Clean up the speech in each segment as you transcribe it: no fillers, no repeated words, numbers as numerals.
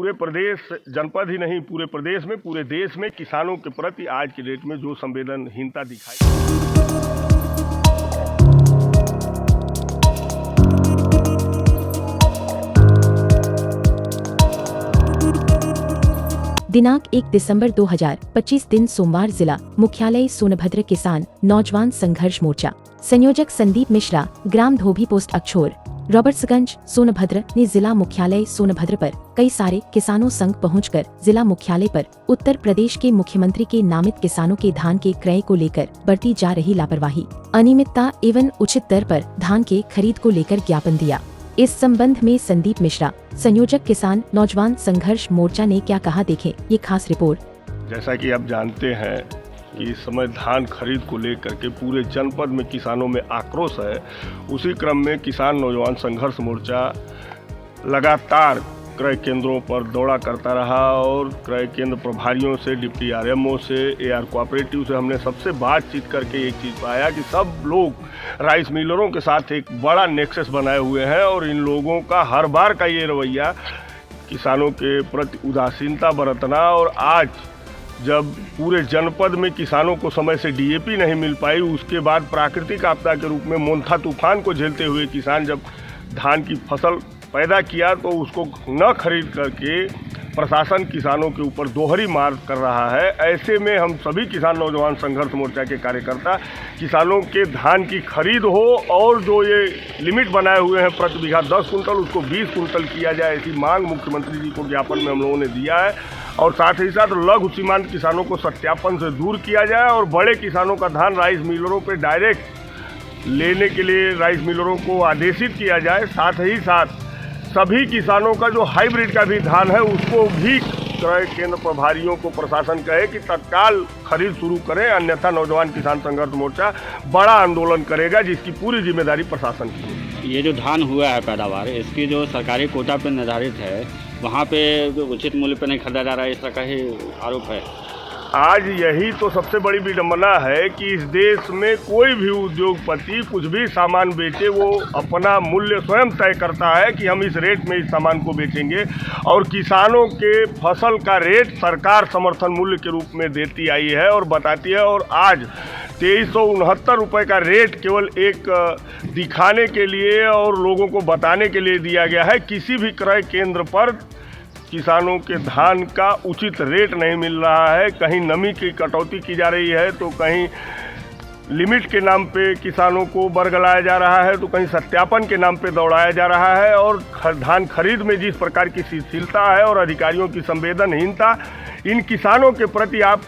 पूरे प्रदेश, जनपद ही नहीं पूरे प्रदेश में, पूरे देश में किसानों के प्रति आज की डेट में जो संवेदनहीनता दिखाई। दिनांक 1 दिसंबर 2025 दिन सोमवार जिला मुख्यालय सोनभद्र किसान नौजवान संघर्ष मोर्चा संयोजक संदीप मिश्रा, ग्राम धोबी पोस्ट अक्षोर, रॉबर्ट्सगंज, सोनभद्र ने जिला मुख्यालय सोनभद्र पर कई सारे किसानों संग पहुंचकर जिला मुख्यालय पर उत्तर प्रदेश के मुख्यमंत्री के नामित किसानों के धान के क्रय को लेकर बरती जा रही लापरवाही, अनियमितता एवं उचित दर पर धान के खरीद को लेकर ज्ञापन दिया। इस संबंध में संदीप मिश्रा, संयोजक किसान नौजवान संघर्ष मोर्चा ने क्या कहा, देखें ये खास रिपोर्ट। जैसा कि आप जानते हैं कि इस समय धान खरीद को लेकर के पूरे जनपद में किसानों में आक्रोश है। उसी क्रम में किसान नौजवान संघर्ष मोर्चा लगातार क्रय केंद्रों पर दौड़ा करता रहा और क्रय केंद्र प्रभारियों से, डिप्टी आरएमओ से, एआर कोऑपरेटिव से हमने सबसे बातचीत करके एक चीज़ पाया कि सब लोग राइस मिलरों के साथ एक बड़ा नेक्सस बनाए हुए हैं और इन लोगों का हर बार का ये रवैया किसानों के प्रति उदासीनता बरतना, और आज जब पूरे जनपद में किसानों को समय से डीएपी नहीं मिल पाई, उसके बाद प्राकृतिक आपदा के रूप में मोन्था तूफान को झेलते हुए किसान जब धान की फसल पैदा किया तो उसको न खरीद करके प्रशासन किसानों के ऊपर दोहरी मार कर रहा है। ऐसे में हम सभी किसान नौजवान संघर्ष मोर्चा के कार्यकर्ता किसानों के धान की खरीद हो और जो ये लिमिट बनाए हुए हैं प्रति बीघा 10 कुंटल, उसको 20 कुंटल किया जाए, ऐसी मांग मुख्यमंत्री जी को ज्ञापन में हम लोगों ने दिया है। और साथ ही साथ लघु सीमांत किसानों को सत्यापन से दूर किया जाए और बड़े किसानों का धान राइस मिलरों पर डायरेक्ट लेने के लिए राइस मिलरों को आदेशित किया जाए। साथ ही साथ सभी किसानों का जो हाइब्रिड का भी धान है उसको भी क्रय केंद्र प्रभारियों को प्रशासन कहे कि तत्काल खरीद शुरू करें, अन्यथा नौजवान किसान संघर्ष मोर्चा बड़ा आंदोलन करेगा जिसकी पूरी जिम्मेदारी प्रशासन की है। ये जो धान हुआ है पैदावार, इसकी जो सरकारी कोटा पर निर्धारित है वहाँ पे जो उचित मूल्य पर नहीं खरीदा जा रहा है, इस तरह का ही आरोप है। आज यही तो सबसे बड़ी विडंबना है कि इस देश में कोई भी उद्योगपति कुछ भी सामान बेचे, वो अपना मूल्य स्वयं तय करता है कि हम इस रेट में इस सामान को बेचेंगे, और किसानों के फसल का रेट सरकार समर्थन मूल्य के रूप में देती आई है और बताती है। और आज 2369 रुपये का रेट केवल एक दिखाने के लिए और लोगों को बताने के लिए दिया गया है। किसी भी क्रय केंद्र पर किसानों के धान का उचित रेट नहीं मिल रहा है। कहीं नमी की कटौती की जा रही है तो कहीं लिमिट के नाम पे किसानों को बरगलाया जा रहा है, तो कहीं सत्यापन के नाम पे दौड़ाया जा रहा है। और धान खरीद में जिस प्रकार की शिथिलता है और अधिकारियों की संवेदनहीनता, इन किसानों के प्रति आप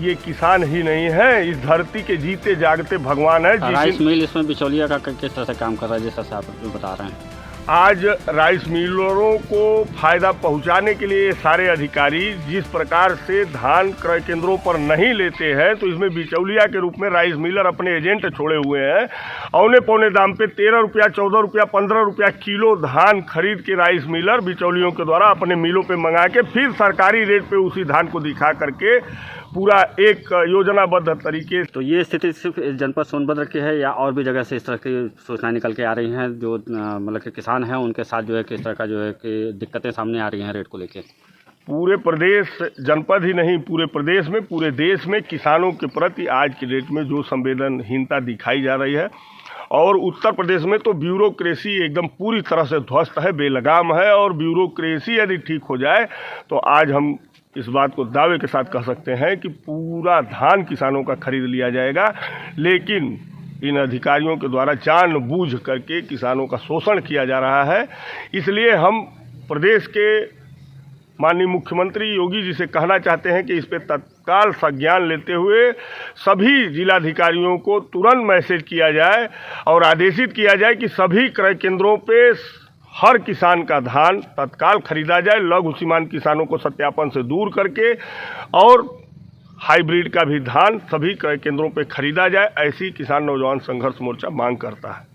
ये किसान ही नहीं है, इस धरती के जीते जागते भगवान है। राइस मिल इसमें बिचौलिया का किस तरह से काम कर रहा है, जैसा आप बता रहे हैं। आज राइस मिलरों को फायदा पहुंचाने के लिए सारे अधिकारी जिस प्रकार से धान क्रय केंद्रों पर नहीं लेते हैं, तो इसमें बिचौलिया के रूप में राइस मिलर अपने एजेंट छोड़े हुए हैं। औने पौने दाम पे 13 रुपया, 14 रुपया, 15 रुपया किलो धान खरीद के राइस मिलर बिचौलियों के द्वारा अपने मिलों पे मंगा के फिर सरकारी रेट पे उसी धान को दिखा करके पूरा एक योजनाबद्ध तरीके। तो ये स्थिति सिर्फ जनपद सोनभद्र की है या और भी जगह से इस तरह की सूचनाएं निकल के आ रही हैं, जो मतलब कि किसान हैं उनके साथ जो है किस तरह का जो है कि दिक्कतें सामने आ रही हैं रेट को लेके? पूरे प्रदेश, जनपद ही नहीं पूरे प्रदेश में, पूरे देश में किसानों के प्रति आज की डेट में जो संवेदनहीनता दिखाई जा रही है, और उत्तर प्रदेश में तो ब्यूरोक्रेसी एकदम पूरी तरह से ध्वस्त है, बेलगाम है। और ब्यूरोक्रेसी यदि ठीक हो जाए तो आज हम इस बात को दावे के साथ कह सकते हैं कि पूरा धान किसानों का खरीद लिया जाएगा। लेकिन इन अधिकारियों के द्वारा जानबूझ करके किसानों का शोषण किया जा रहा है। इसलिए हम प्रदेश के माननीय मुख्यमंत्री योगी जी से कहना चाहते हैं कि इस पर तत्काल संज्ञान लेते हुए सभी जिलाधिकारियों को तुरंत मैसेज किया जाए और आदेशित किया जाए कि सभी क्रय केंद्रों पे हर किसान का धान तत्काल खरीदा जाए, लघु सीमांत किसानों को सत्यापन से दूर करके, और हाइब्रिड का भी धान सभी क्रय केंद्रों पे खरीदा जाए। ऐसी किसान नौजवान संघर्ष मोर्चा मांग करता है।